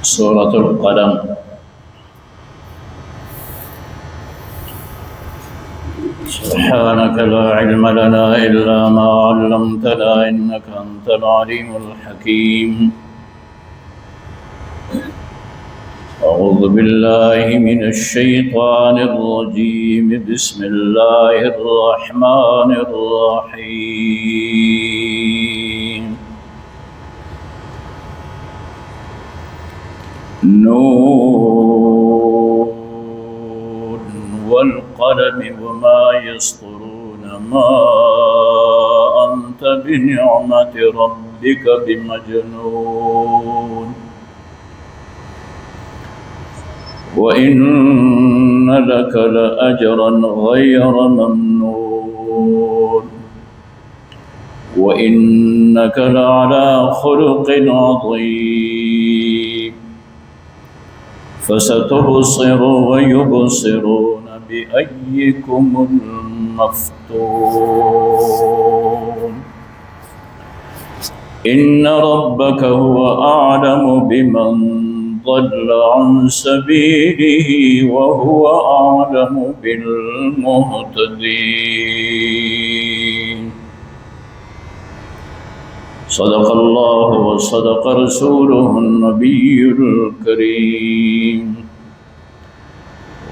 سورة القلم. سبحانك لا علم لنا إلا ما علمتنا إنك أنت العليم الحكيم. أعوذ بالله من الشيطان الرجيم. بسم الله الرحمن الرحيم. نون والقلم وما يسطرون ما أنت بنعمة ربك بمجنون وإن لك لأجرا غير ممنون وإنك لعلى خلق عظيم. فستبصر ويبصرون بأيكم المفتون. إن ربك هو أعلم بمن ضل عن سبيله وهو أعلم بالمهتدين. صدق الله وصدق رسوله النبي الكريم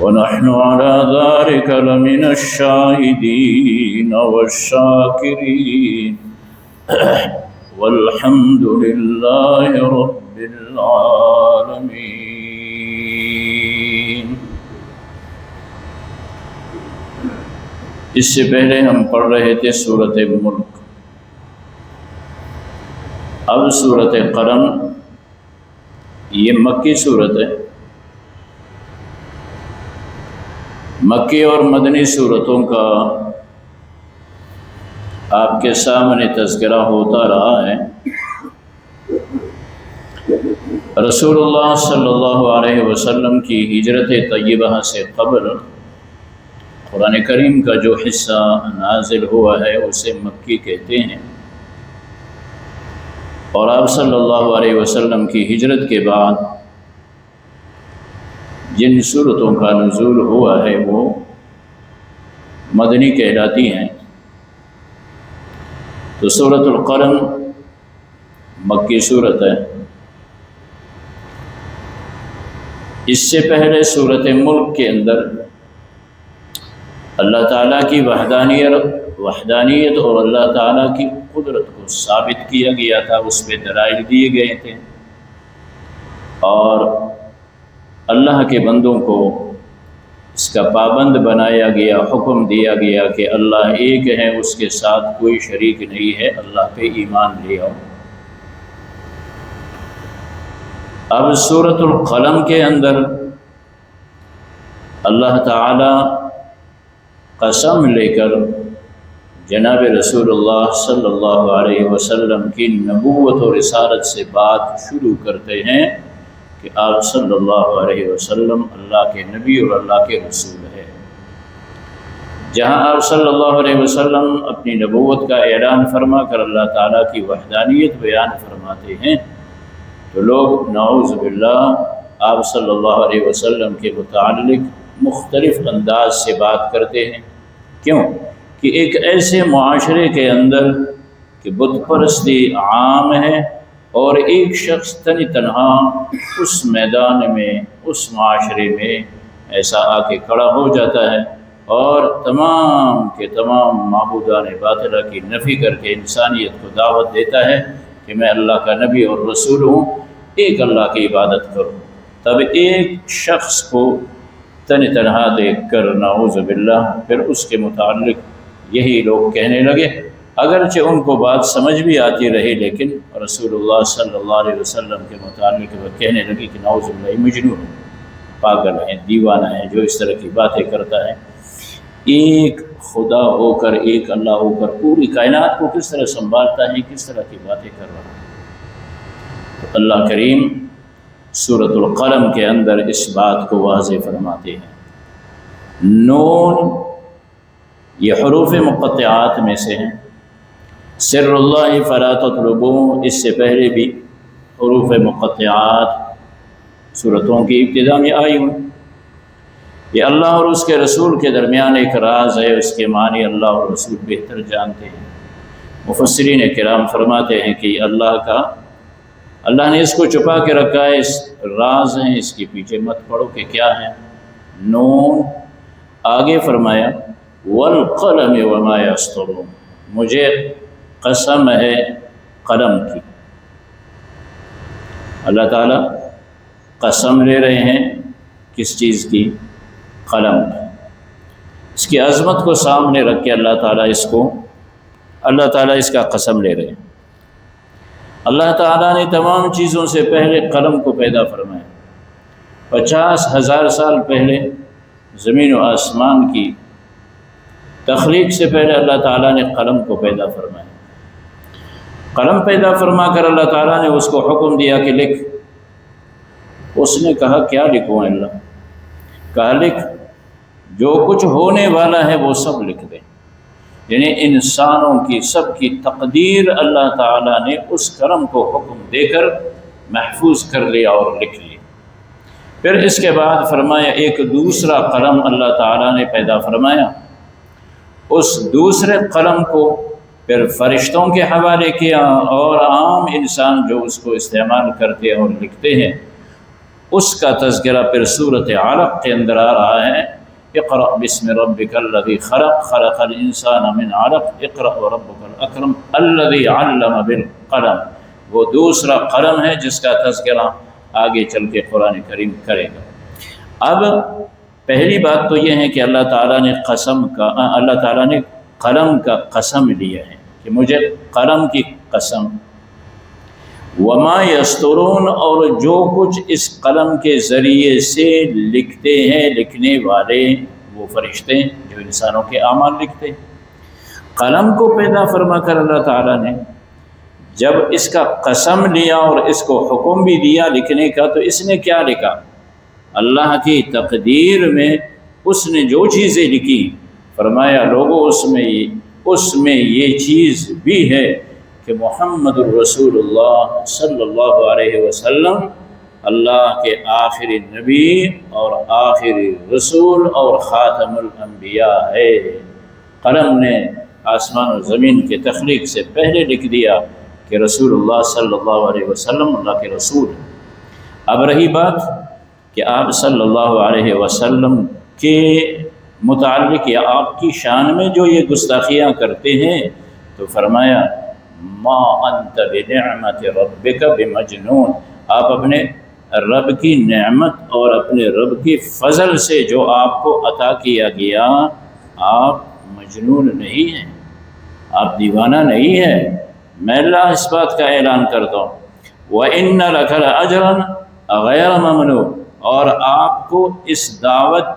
ونحن على ذلك لمن الشاهدين والشاكرين والحمد لله رب العالمين. اس سے پہلے ہم پڑھ رہے تھے سورۃ ملک. اب سورۃ قلم یہ مکی صورت ہے. مکی اور مدنی صورتوں کا آپ کے سامنے تذکرہ ہوتا رہا ہے. رسول اللہ صلی اللہ علیہ وسلم کی ہجرت طیبہ سے قبل قرآن کریم کا جو حصہ نازل ہوا ہے اسے مکی کہتے ہیں، اور آپ صلی اللہ علیہ وسلم کی ہجرت کے بعد جن صورتوں کا نزول ہوا ہے وہ مدنی کہلاتی ہیں. تو سورۃ القلم مکی صورت ہے. اس سے پہلے سورۃ ملک کے اندر اللہ تعالیٰ کی وحدانیت اور اللہ تعالیٰ کی قدرت کو ثابت کیا گیا تھا، اس پہ دلائل دیے گئے تھے، اور اللہ کے بندوں کو اس کا پابند بنایا گیا، حکم دیا گیا کہ اللہ ایک ہے، اس کے ساتھ کوئی شریک نہیں ہے، اللہ پہ ایمان لے آؤ. اب سورۃ القلم کے اندر اللہ تعالی قسم لے کر جناب رسول اللہ صلی اللہ علیہ وسلم کی نبوت اور رسالت سے بات شروع کرتے ہیں کہ آپ صلی اللہ علیہ وسلم اللہ کے نبی اور اللہ کے رسول ہیں. جہاں آپ صلی اللہ علیہ وسلم اپنی نبوت کا اعلان فرما کر اللہ تعالیٰ کی وحدانیت بیان فرماتے ہیں تو لوگ نعوذ باللہ آپ صلی اللہ علیہ وسلم کے متعلق مختلف انداز سے بات کرتے ہیں. کیوں کہ ایک ایسے معاشرے کے اندر کہ بت پرستی عام ہے اور ایک شخص تنہا اس میدان میں، اس معاشرے میں ایسا آ کے کھڑا ہو جاتا ہے اور تمام کے تمام معبودان باطلہ کی نفی کر کے انسانیت کو دعوت دیتا ہے کہ میں اللہ کا نبی اور رسول ہوں، ایک اللہ کی عبادت کرو. تب ایک شخص کو تنہا دیکھ کر نعوذ باللہ پھر اس کے متعلق یہی لوگ کہنے لگے، اگرچہ ان کو بات سمجھ بھی آتی رہی لیکن رسول اللہ صلی اللہ علیہ وسلم کے متعلق وہ کہنے لگے کہ نعوذ باللہ مجنون، پاگل ہیں، دیوانہ ہیں، جو اس طرح کی باتیں کرتا ہے. ایک خدا ہو کر، ایک اللہ ہو کر پوری کائنات کو کس طرح سنبھالتا ہے، کس طرح کی باتیں کر رہا ہے. تو اللہ کریم سورۃ القلم کے اندر اس بات کو واضح فرماتے ہیں. نون یہ حروف مقطعات میں سے ہیں سر اللہ فلا تطلبوا، اس سے پہلے بھی حروف مقطعات سورتوں کی ابتدا میں آئی ہوں۔ یہ اللہ اور اس کے رسول کے درمیان ایک راز ہے، اس کے معنی اللہ اور رسول بہتر جانتے ہیں۔ مفسرین کرام فرماتے ہیں کہ اللہ نے اس کو چھپا کے رکھا ہے، اس راز ہیں، اس کے پیچھے مت پڑو کہ کیا ہے۔ نون، آگے فرمایا والقلم وما یسطرون، مجھے قسم ہے قلم کی۔ اللہ تعالیٰ قسم لے رہے ہیں کس چیز کی؟ قلم کی۔ اس کی عظمت کو سامنے رکھ کے اللہ تعالیٰ اس کا قسم لے رہے ہیں۔ اللہ تعالیٰ نے تمام چیزوں سے پہلے قلم کو پیدا فرمایا۔ 50,000 سال پہلے زمین و آسمان کی تخلیق سے پہلے اللہ تعالیٰ نے قلم کو پیدا فرمایا۔ قلم پیدا فرما کر اللہ تعالیٰ نے اس کو حکم دیا کہ لکھ۔ اس نے کہا کیا لکھوں اللہ؟ کہا لکھ، جو کچھ ہونے والا ہے وہ سب لکھ دیں۔ یعنی انسانوں کی سب کی تقدیر اللہ تعالیٰ نے اس قلم کو حکم دے کر محفوظ کر لیا اور لکھ لیا۔ پھر اس کے بعد فرمایا ایک دوسرا قلم اللہ تعالیٰ نے پیدا فرمایا۔ اس دوسرے قلم کو پھر فرشتوں کے حوالے کیا، اور عام انسان جو اس کو استعمال کرتے اور لکھتے ہیں اس کا تذکرہ پھر سورۃ علق کے اندر آ رہا ہے۔ اقرأ بسم ربک الذی خلق، خلق الانسان من علق، اقرأ وربک الاکرم الذی علم بالقلم۔ وہ دوسرا قلم ہے جس کا تذکرہ آگے چل کے قرآن کریم کرے گا۔ اب پہلی بات تو یہ ہے کہ اللہ تعالیٰ نے قلم کا قسم لیا ہے کہ مجھے قلم کی قسم۔ وما یسترون، اور جو کچھ اس قلم کے ذریعے سے لکھتے ہیں لکھنے والے وہ فرشتے جو انسانوں کے اعمال لکھتے ہیں۔ قلم کو پیدا فرما کر اللہ تعالیٰ نے جب اس کا قسم لیا اور اس کو حکم بھی دیا لکھنے کا، تو اس نے کیا لکھا؟ اللہ کی تقدیر میں اس نے جو چیزیں لکھی، فرمایا لوگوں اس میں یہ چیز بھی ہے کہ محمد الرسول اللہ صلی اللہ علیہ وسلم اللہ کے آخری نبی اور آخری رسول اور خاتم الانبیاء ہے۔ قلم نے آسمان و زمین کے تخلیق سے پہلے لکھ دیا کہ رسول اللہ صلی اللہ علیہ وسلم اللہ کے رسول ہیں۔ اب رہی بات کہ آپ صلی اللہ علیہ وسلم کے متعلق یا آپ کی شان میں جو یہ گستاخیاں کرتے ہیں، تو فرمایا ما انت بنعمت ربک بمجنون، آپ اپنے رب کی نعمت اور اپنے رب کی فضل سے جو آپ کو عطا کیا گیا، آپ مجنون نہیں ہیں، آپ دیوانہ نہیں ہیں۔ میں اللہ اس بات کا اعلان کرتا ہوں وَإِنَّ لَكَ لَأَجْرًا غَيْرَ مَمْنُونٍ، اور آپ کو اس دعوت،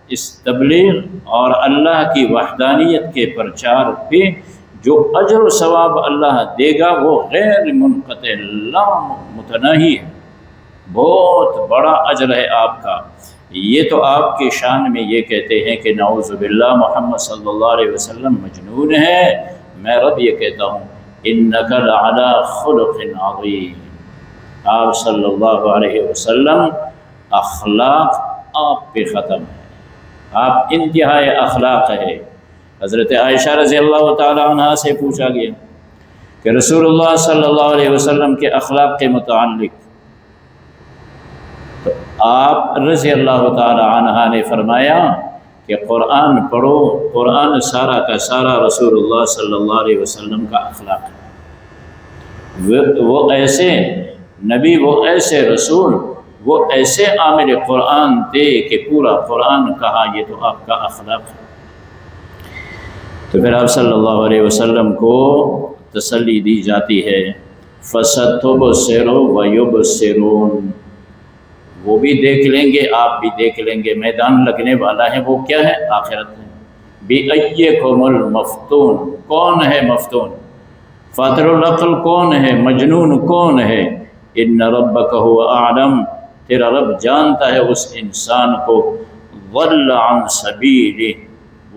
اس تبلیغ اور اللہ کی وحدانیت کے پرچار پہ جو اجر و ثواب اللہ دے گا وہ غیر منقطع لا متناہی ہے، بہت بڑا اجر ہے آپ کا۔ یہ تو آپ کے شان میں یہ کہتے ہیں کہ نعوذ باللہ محمد صلی اللہ علیہ وسلم مجنون ہے، میں رب یہ کہتا ہوں انک لعلی خلق عظیم، آپ صلی اللہ علیہ وسلم اخلاق آپ پہ ختم ہے، آپ انتہائی اخلاق ہے۔ حضرت عائشہ رضی اللہ تعالی عنہ سے پوچھا گیا کہ رسول اللہ صلی اللہ علیہ وسلم کے اخلاق کے متعلق، تو آپ رضی اللہ تعالی عنہ نے فرمایا کہ قرآن پڑھو، قرآن سارا کا سارا رسول اللہ صلی اللہ علیہ وسلم کا اخلاق ہے۔ وہ ایسے نبی، وہ ایسے رسول، وہ ایسے عامل قرآن تھے کہ پورا قرآن کہا یہ تو آپ کا اخلاق ہے۔ تو پھر آپ صلی اللہ علیہ وسلم کو تسلی دی جاتی ہے فَسَتُبْصِرُ وَيُبْصِرُونَ، وہ بھی دیکھ لیں گے، آپ بھی دیکھ لیں گے، میدان لگنے والا ہے، وہ کیا ہے؟ آخرت ہے۔ بِأَيِّكُمُ الْمَفْتُونُ، کون ہے مفتون؟ فاطر العقل کون ہے؟ مجنون کون ہے؟ ان ربک هو اعلم، تیرا رب جانتا ہے اس انسان کو ضل عن سبیلہ،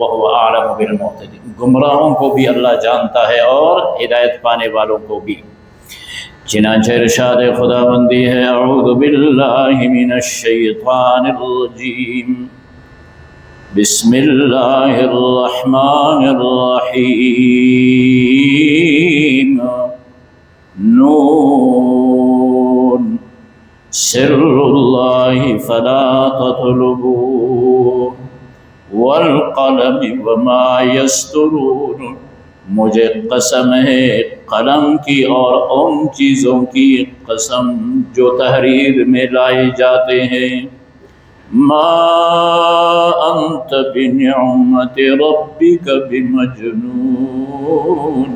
وَهُوَ أَعْلَمُ بِالْمُهْتَدِينَ۔ گمراہوں کو بھی اللہ جانتا ہے اور ہدایت پانے والوں کو بھی۔ چنانچہ ارشاد خداوندی ہے اعوذ باللہ من الشیطان الرجیم بسم اللہ الرحمن الرحیم نون سر اللہ فلا تطلبوه والقلم وما یسطرون، مجھے قسم ہے قلم کی اور ان چیزوں کی قسم جو تحریر میں لائے جاتے ہیں۔ ما انت بنعمت ربک بمجنون،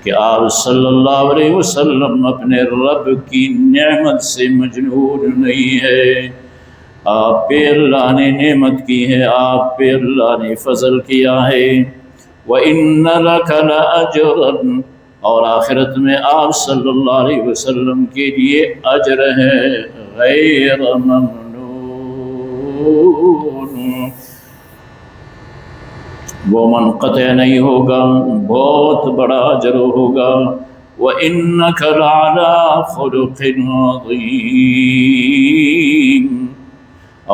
کہ آپ صلی اللہ علیہ وسلم اپنے رب کی نعمت سے مجنون نہیں ہے۔ آپ پہ اللہ نے نعمت کی ہے، آپ پہ اللہ نے فضل کیا ہے۔ وَإِنَّ لَكَ لَأَجْرًا، اور آخرت میں آپ صلی اللہ علیہ وسلم کے لیے اجر ہے غیر ممنون، وہ منقطع نہیں ہوگا، بہت بڑا اجر ہوگا۔ وَإِنَّكَ لَعَلَىٰ خُلُقٍ عَظِيمٍ،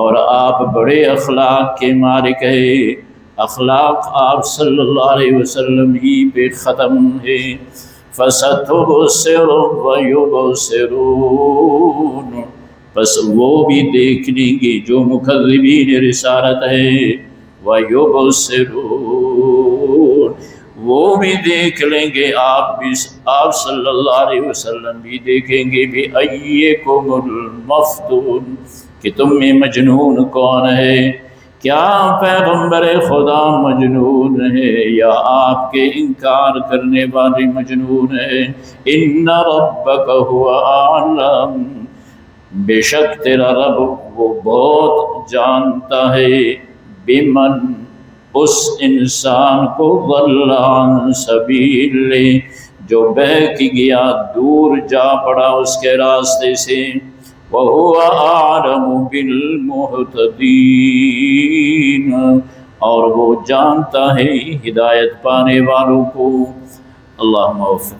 اور آپ بڑے اخلاق کے مالک ہیں، اخلاق آپ صلی اللہ علیہ وسلم ہی پہ ختم ہے۔ فَسَتُبْصِرُ وَيُبْصِرُونَ، بس وہ بھی دیکھ لیں گے جو مکذبین رسالت ہے، وَيُبْصِرُونَ، وہ بھی دیکھ لیں گے، آپ صلی اللہ علیہ وسلم بھی دیکھیں گے بِأَيِّكُمُ الْمَفْتُونُ، کہ تم میں مجنون کون ہے؟ کیا پیغمبر خدا مجنون ہے یا آپ کے انکار کرنے والے مجنون ہے؟ ان ربک هو اعلم، بے شک تیرا رب وہ بہت جانتا ہے، بمن، اس انسان کو ضل عن سبیل، جو بہک گیا، دور جا پڑا اس کے راستے سے۔ وَهُوَ أَعْلَمُ بِالْمُهْتَدِينَ، اور وہ جانتا ہے ہدایت پانے والوں کو۔ اللہم وفق۔